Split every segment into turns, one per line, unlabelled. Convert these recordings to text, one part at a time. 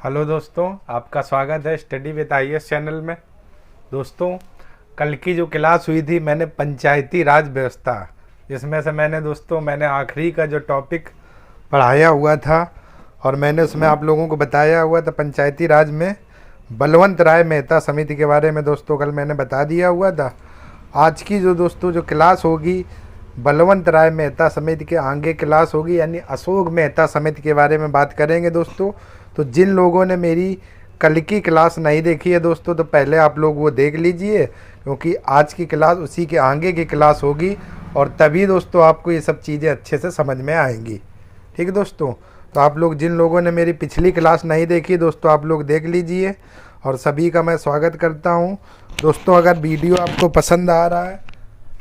Hello दोस्तों, आपका स्वागत है स्टडी विद आईएएस चैनल में। दोस्तों, कल की जो क्लास हुई थी मैंने पंचायती राज व्यवस्था, जिसमें से मैंने आखिरी का जो टॉपिक पढ़ाया हुआ था और मैंने उसमें आप लोगों को बताया हुआ था पंचायती राज में बलवंत राय मेहता समिति के बारे में। दोस्तों कल मैंने बता दिया हुआ था। आज की जो क्लास होगी बलवंत राय मेहता समिति के आगे क्लास होगी, यानी अशोक मेहता समिति के बारे में बात करेंगे दोस्तों। तो जिन लोगों ने मेरी कल की क्लास नहीं देखी है दोस्तों, तो पहले आप लोग वो देख लीजिए, क्योंकि आज की क्लास उसी के आगे की क्लास होगी और तभी दोस्तों आपको ये सब चीज़ें अच्छे से समझ में आएंगी। ठीक है दोस्तों, तो आप लोग जिन लोगों ने मेरी पिछली क्लास नहीं देखी दोस्तों, आप लोग देख लीजिए और सभी का मैं स्वागत करता हूँ। दोस्तों, अगर वीडियो आपको पसंद आ रहा है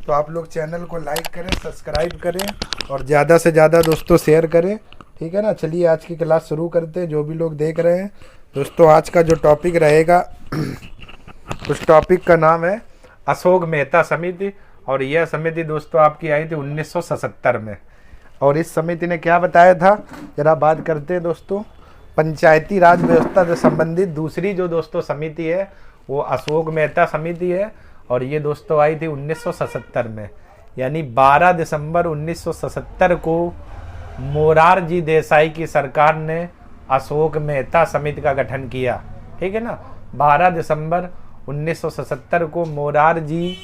तो आप लोग चैनल को लाइक करें, सब्सक्राइब करें और ज़्यादा से ज़्यादा दोस्तों शेयर करें। ठीक है ना। चलिए आज की क्लास शुरू करते हैं। जो भी लोग देख रहे हैं दोस्तों, आज का जो टॉपिक रहेगा उस टॉपिक का नाम है अशोक मेहता समिति। और यह समिति दोस्तों आपकी आई थी 1977 में। और इस समिति ने क्या बताया था, जरा बात करते हैं दोस्तों। पंचायती राज व्यवस्था से संबंधित दूसरी जो दोस्तों समिति है वो अशोक मेहता समिति है और ये दोस्तों आई थी 1977 में, यानी 12 दिसंबर 1977 को मोरारजी देसाई की सरकार ने अशोक मेहता समिति का गठन किया। ठीक है ना। 12 दिसंबर 1977 को मोरारजी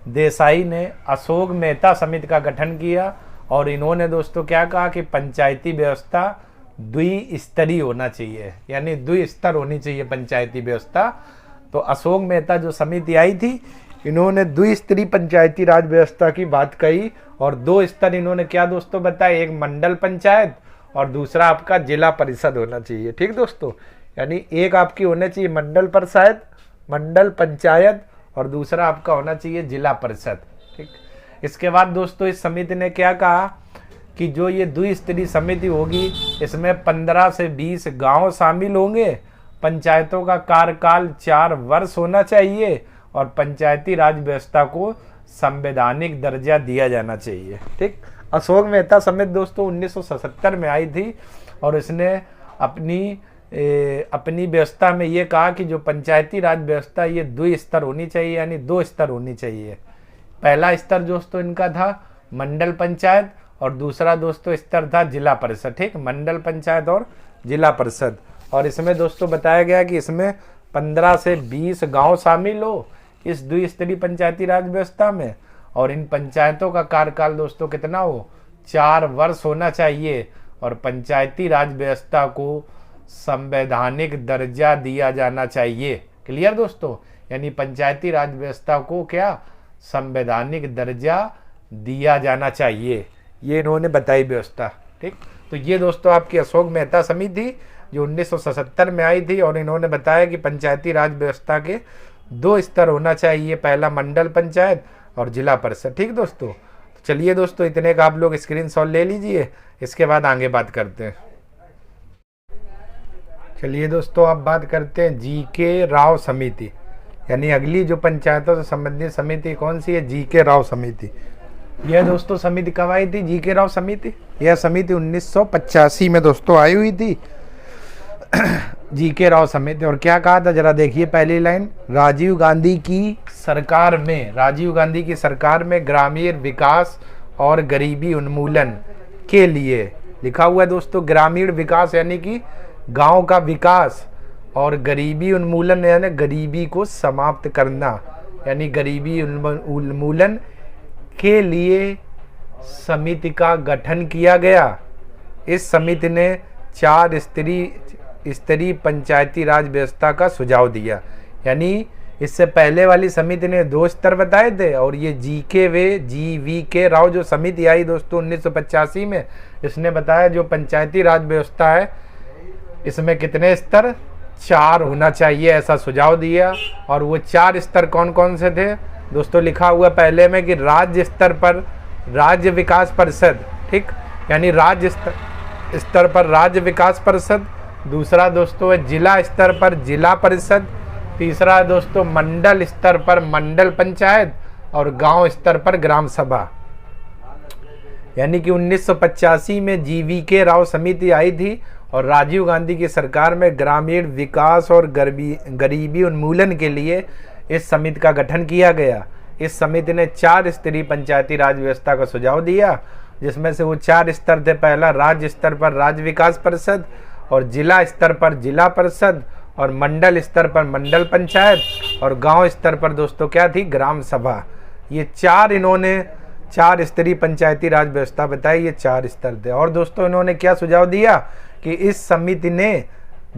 देसाई ने अशोक मेहता समिति का गठन किया और इन्होंने दोस्तों क्या कहा कि पंचायती व्यवस्था द्विस्तरीय होना चाहिए, यानी द्विस्तर होनी चाहिए पंचायती व्यवस्था। तो अशोक मेहता जो समिति आई थी, इन्होंने द्विस्तरीय पंचायती राज व्यवस्था की बात कही और दो स्तर इन्होंने क्या दोस्तों बताया, एक मंडल पंचायत और दूसरा आपका जिला परिषद होना चाहिए। ठीक दोस्तों, यानी एक आपकी होना चाहिए मंडल पंचायत और दूसरा आपका होना चाहिए जिला परिषद। ठीक। इसके बाद दोस्तों इस समिति ने क्या कहा कि जो ये द्विस्तरीय समिति होगी इसमें 15 से 20 गांव शामिल होंगे, पंचायतों का कार्यकाल 4 वर्ष होना चाहिए और पंचायती राज व्यवस्था को संवैधानिक दर्जा दिया जाना चाहिए। ठीक। अशोक मेहता समिति दोस्तों 1977 में आई थी और इसने अपनी व्यवस्था में ये कहा कि जो पंचायती राज व्यवस्था ये द्विस्तर होनी चाहिए, यानी 2 स्तर होनी चाहिए। पहला स्तर दोस्तों इनका था मंडल पंचायत और दूसरा दोस्तों स्तर था जिला परिषद। ठीक। मंडल पंचायत और जिला परिषद। और इसमें दोस्तों बताया गया कि इसमें 15 से 20 गांव शामिल हो इस द्विस्तरीय पंचायती राज व्यवस्था में और इन पंचायतों का कार्यकाल दोस्तों कितना हो, 4 वर्ष होना चाहिए और पंचायती राज व्यवस्था को संवैधानिक दर्जा दिया जाना चाहिए। क्लियर दोस्तों, यानी पंचायती राज व्यवस्था को क्या संवैधानिक दर्जा दिया जाना चाहिए, ये इन्होंने बताई व्यवस्था। ठीक। तो ये दोस्तों आपकी अशोक मेहता समिति जो 1977 में आई थी और इन्होंने बताया कि पंचायती राज व्यवस्था के 2 स्तर होना चाहिए, पहला मंडल पंचायत और जिला परिषद। ठीक दोस्तों, तो चलिए दोस्तों इतने का आप लोग स्क्रीनशॉट ले लीजिए, इसके बाद आगे बात करते हैं। चलिए दोस्तों अब बात करते हैं जीके राव समिति, यानी अगली जो पंचायतों से संबंधित समिति कौन सी है, जीके राव समिति। यह दोस्तों समिति कब आई थी, जीके राव समिति? यह समिति 1985 में दोस्तों आई हुई थी जीके राव समिति। और क्या कहा था जरा देखिए पहली लाइन, राजीव गांधी की सरकार में ग्रामीण विकास और गरीबी उन्मूलन के लिए लिखा हुआ है दोस्तों। ग्रामीण विकास यानी कि गांव का विकास और गरीबी उन्मूलन यानी गरीबी को समाप्त करना, यानी गरीबी उन्मूलन के लिए समिति का गठन किया गया। इस समिति ने 4 स्तरीय पंचायती राज व्यवस्था का सुझाव दिया, यानी इससे पहले वाली समिति ने 2 स्तर बताए थे और ये GV राव जो समिति आई दोस्तों 1985 में, इसने बताया जो पंचायती राज व्यवस्था है इसमें कितने स्तर, 4 होना चाहिए, ऐसा सुझाव दिया। और वो 4 स्तर कौन कौन से थे दोस्तों, लिखा हुआ पहले में कि राज्य स्तर पर राज्य विकास परिषद। ठीक, यानी राज्य स्तर पर राज्य विकास परिषद। दूसरा दोस्तों है जिला स्तर पर जिला परिषद। तीसरा दोस्तों मंडल स्तर पर मंडल पंचायत और गांव स्तर पर ग्राम सभा। यानी कि 1985 में GV राव समिति आई थी और राजीव गांधी की सरकार में ग्रामीण विकास और गरीबी उन्मूलन के लिए इस समिति का गठन किया गया। इस समिति ने 4 स्तरीय पंचायती राज व्यवस्था का सुझाव दिया, जिसमें से वो 4 स्तर थे। पहला, राज्य स्तर पर राज्य विकास परिषद, और जिला स्तर पर जिला परिषद, और मंडल स्तर पर मंडल पंचायत, और गांव स्तर पर दोस्तों क्या थी, ग्राम सभा। ये 4 इन्होंने 4 स्तरीय पंचायती राज व्यवस्था बताई, ये 4 स्तर थे। और दोस्तों इन्होंने क्या सुझाव दिया कि इस समिति ने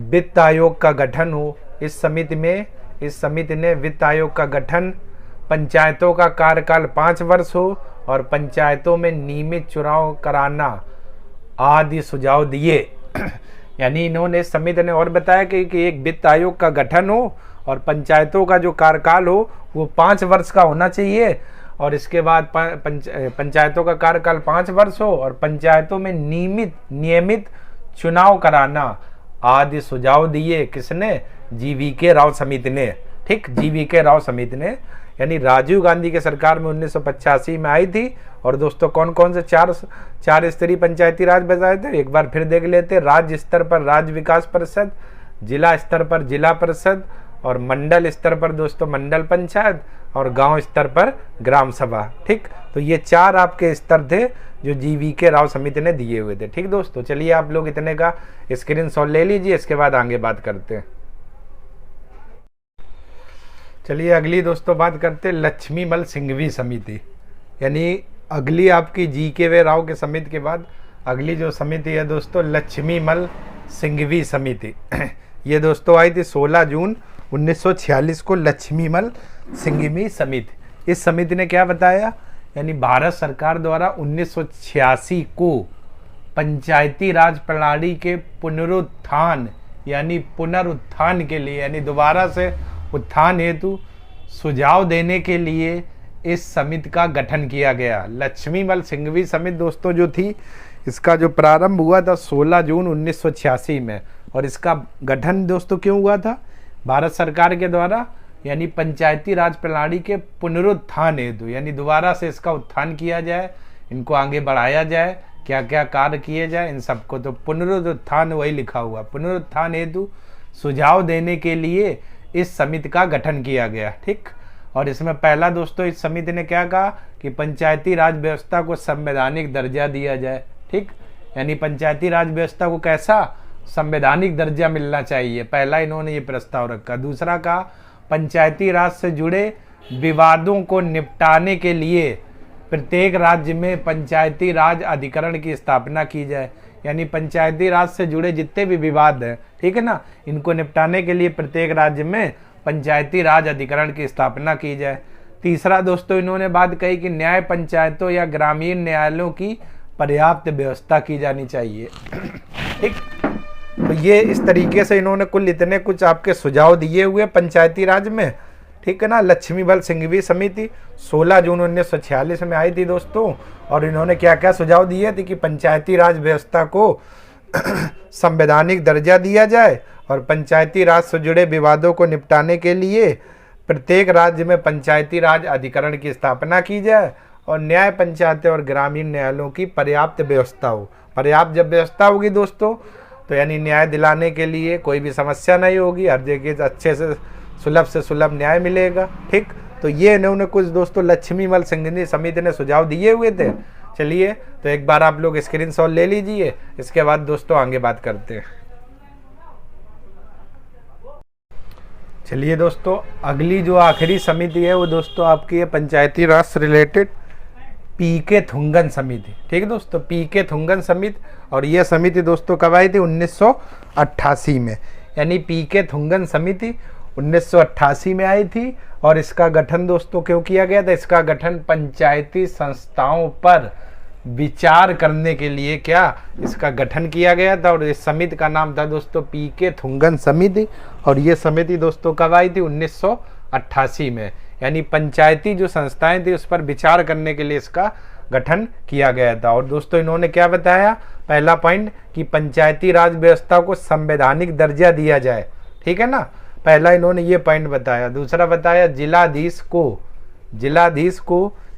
वित्त आयोग का गठन हो। इस समिति ने वित्त आयोग का गठन, पंचायतों का कार्यकाल 5 वर्ष हो और पंचायतों में नियमित चुनाव कराना आदि सुझाव दिए। यानी इन्होंने, समिति ने और बताया कि एक वित्त आयोग का गठन हो और पंचायतों का जो कार्यकाल हो वो 5 वर्ष का होना चाहिए, और इसके बाद पंचायतों का कार्यकाल 5 वर्ष हो और पंचायतों में नियमित चुनाव कराना आदि सुझाव दिए। किसने? GVK राव समिति ने। ठीक, GVK राव समिति ने। यानी राजीव गांधी की सरकार में 1985 में आई थी। और दोस्तों कौन कौन से 4 स्तरीय पंचायती राज बताए थे, एक बार फिर देख लेते। राज्य स्तर पर राज्य विकास परिषद, जिला स्तर पर जिला परिषद, और मंडल स्तर पर दोस्तों मंडल पंचायत, और गांव स्तर पर ग्राम सभा। ठीक, तो ये 4 आपके स्तर थे जो GVK राव समिति ने दिए हुए थे। ठीक दोस्तों, चलिए आप लोग इतने का स्क्रीनशॉट ले लीजिए, इसके बाद आगे बात करते हैं। चलिए अगली दोस्तों बात करते हैं लक्ष्मीमल सिंघवी समिति। यानी अगली आपकी GK राव के समिति के बाद अगली जो समिति है दोस्तों, लक्ष्मीमल सिंघवी समिति। ये दोस्तों आई थी 16 जून 1946 को, लक्ष्मीमल सिंघवी समिति। इस समिति ने क्या बताया, यानी भारत सरकार द्वारा 1986 को पंचायती राज प्रणाली के पुनरुत्थान के लिए, यानी दोबारा से उत्थान हेतु सुझाव देने के लिए इस समिति का गठन किया गया। लक्ष्मीमल सिंघवी समिति दोस्तों जो थी, इसका जो प्रारंभ हुआ था 16 जून 1986 में, और इसका गठन दोस्तों क्यों हुआ था, भारत सरकार के द्वारा, यानी पंचायती राज प्रणाली के पुनरुत्थान हेतु, यानी दोबारा से इसका उत्थान किया जाए, इनको आगे बढ़ाया जाए, क्या क्या कार्य किए जाए इन सबको। तो पुनरुत्थान वही लिखा हुआ, पुनरुत्थान हेतु सुझाव देने के लिए इस समिति का गठन किया गया। ठीक, और इसमें पहला दोस्तों इस समिति ने क्या कहा कि पंचायती राज व्यवस्था को संवैधानिक दर्जा दिया जाए। ठीक, यानी पंचायती राज व्यवस्था को कैसा संवैधानिक दर्जा मिलना चाहिए, पहला इन्होंने ये प्रस्ताव रखा। दूसरा कहा पंचायती राज से जुड़े विवादों को निपटाने के लिए प्रत्येक राज्य में पंचायती राज अधिकरण की स्थापना की जाए। यानी पंचायती राज से जुड़े जितने भी विवाद हैं, ठीक है ना, इनको निपटाने के लिए प्रत्येक राज्य में पंचायती राज अधिकरण की स्थापना की जाए। तीसरा दोस्तों इन्होंने बात कही कि न्याय पंचायतों या ग्रामीण न्यायालयों की पर्याप्त व्यवस्था की जानी चाहिए। ठीक, तो ये इस तरीके से इन्होंने कुल इतने कुछ आपके सुझाव दिए हुए पंचायती राज में। ठीक है ना। लक्ष्मीमल सिंघवी समिति 16 जून 1946 में आई थी दोस्तों, और इन्होंने क्या क्या सुझाव दिए थे कि पंचायती राज व्यवस्था को संवैधानिक दर्जा दिया जाए और पंचायती राज से जुड़े विवादों को निपटाने के लिए प्रत्येक राज्य में पंचायती राज अधिकरण की स्थापना की जाए और न्याय पंचायतें और ग्रामीण न्यायालयों की पर्याप्त व्यवस्था हो। पर्याप्त जब व्यवस्था होगी दोस्तों तो यानी न्याय दिलाने के लिए कोई भी समस्या नहीं होगी, हर जगह अच्छे से सुलभ न्याय मिलेगा। ठीक, तो ये इन्होंने कुछ दोस्तों लक्ष्मीमल सिंघवी समिति ने सुझाव दिए हुए थे। चलिए तो एक बार आप लोग स्क्रीनशॉट ले लीजिए, इसके बाद दोस्तों आगे बात करते हैं। चलिए दोस्तों अगली जो आखिरी समिति है वो दोस्तों आपकी है पंचायती राज से रिलेटेड पीके थुंगन समिति। ठीक है दोस्तों, पीके थुंगन समिति, और यह समिति दोस्तों कब आई थी 1988 में। यानी पीके थुंगन समिति 1988 में आई थी और इसका गठन दोस्तों क्यों किया गया था, इसका गठन पंचायती संस्थाओं पर विचार करने के लिए क्या इसका गठन किया गया था। और इस समिति का नाम था दोस्तों पीके थुंगन समिति, और ये समिति दोस्तों कब आई थी 1988 में। यानी पंचायती जो संस्थाएं थी उस पर विचार करने के लिए इसका गठन किया गया था। और दोस्तों इन्होंने क्या बताया, पहला पॉइंट कि पंचायती राज व्यवस्था को संवैधानिक दर्जा दिया जाए। ठीक है ना, पहला इन्होंने ये पॉइंट बताया। दूसरा बताया जिलाधीश को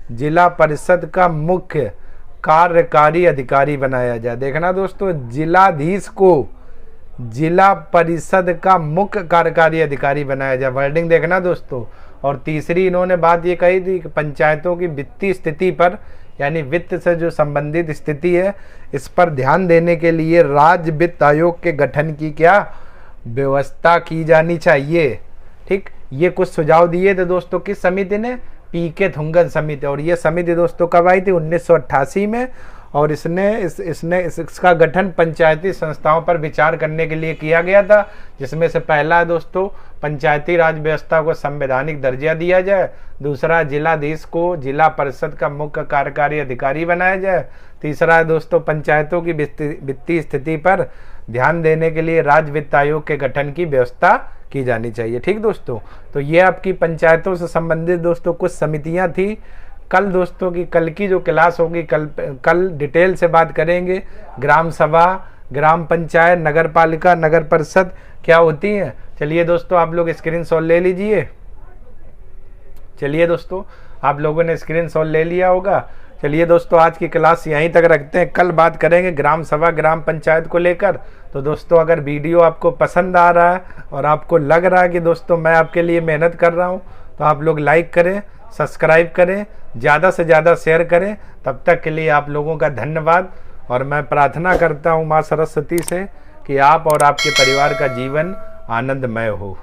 जिला परिषद का मुख्य कार्यकारी अधिकारी बनाया जाए। देखना दोस्तों, जिलाधीश को जिला परिषद का मुख्य कार्यकारी अधिकारी बनाया जाए। वर्डिंग देखना दोस्तों। और तीसरी इन्होंने बात ये कही थी कि पंचायतों की वित्तीय स्थिति पर, यानी वित्त से जो संबंधित स्थिति है, इस पर ध्यान देने के लिए राज्य वित्त आयोग के गठन की क्या व्यवस्था की जानी चाहिए। ठीक, ये कुछ सुझाव दिए थे दोस्तों किस समिति ने, पीके थुंगन समिति। और ये समिति दोस्तों कब आई थी, 1988 में। और इसका गठन पंचायती संस्थाओं पर विचार करने के लिए किया गया था, जिसमें से पहला है दोस्तों पंचायती राज व्यवस्था को संवैधानिक दर्जा दिया जाए। दूसरा, जिलाधीश को जिला परिषद का मुख्य कार्यकारी अधिकारी बनाया जाए। तीसरा है दोस्तों पंचायतों की वित्तीय स्थिति पर ध्यान देने के लिए राज्य वित्त आयोग के गठन की व्यवस्था की जानी चाहिए। ठीक दोस्तों, तो ये आपकी पंचायतों से संबंधित दोस्तों कुछ समितियां थी। कल दोस्तों कल की जो क्लास होगी, कल डिटेल से बात करेंगे ग्राम सभा, ग्राम पंचायत, नगर पालिका, नगर परिषद क्या होती है। चलिए दोस्तों, आप लोग स्क्रीनशॉट ले लीजिए। चलिए दोस्तों, आप लोगों ने स्क्रीनशॉट ले लिया होगा। चलिए दोस्तों, आज की क्लास यहीं तक रखते हैं। कल बात करेंगे ग्राम सभा, ग्राम पंचायत को लेकर। तो दोस्तों, अगर वीडियो आपको पसंद आ रहा है और आपको लग रहा है कि दोस्तों मैं आपके लिए मेहनत कर रहा हूं, तो आप लोग लाइक करें, सब्सक्राइब करें, ज़्यादा से ज़्यादा शेयर करें। तब तक के लिए आप लोगों का धन्यवाद। और मैं प्रार्थना करता हूं माँ सरस्वती से कि आप और आपके परिवार का जीवन आनंदमय हो।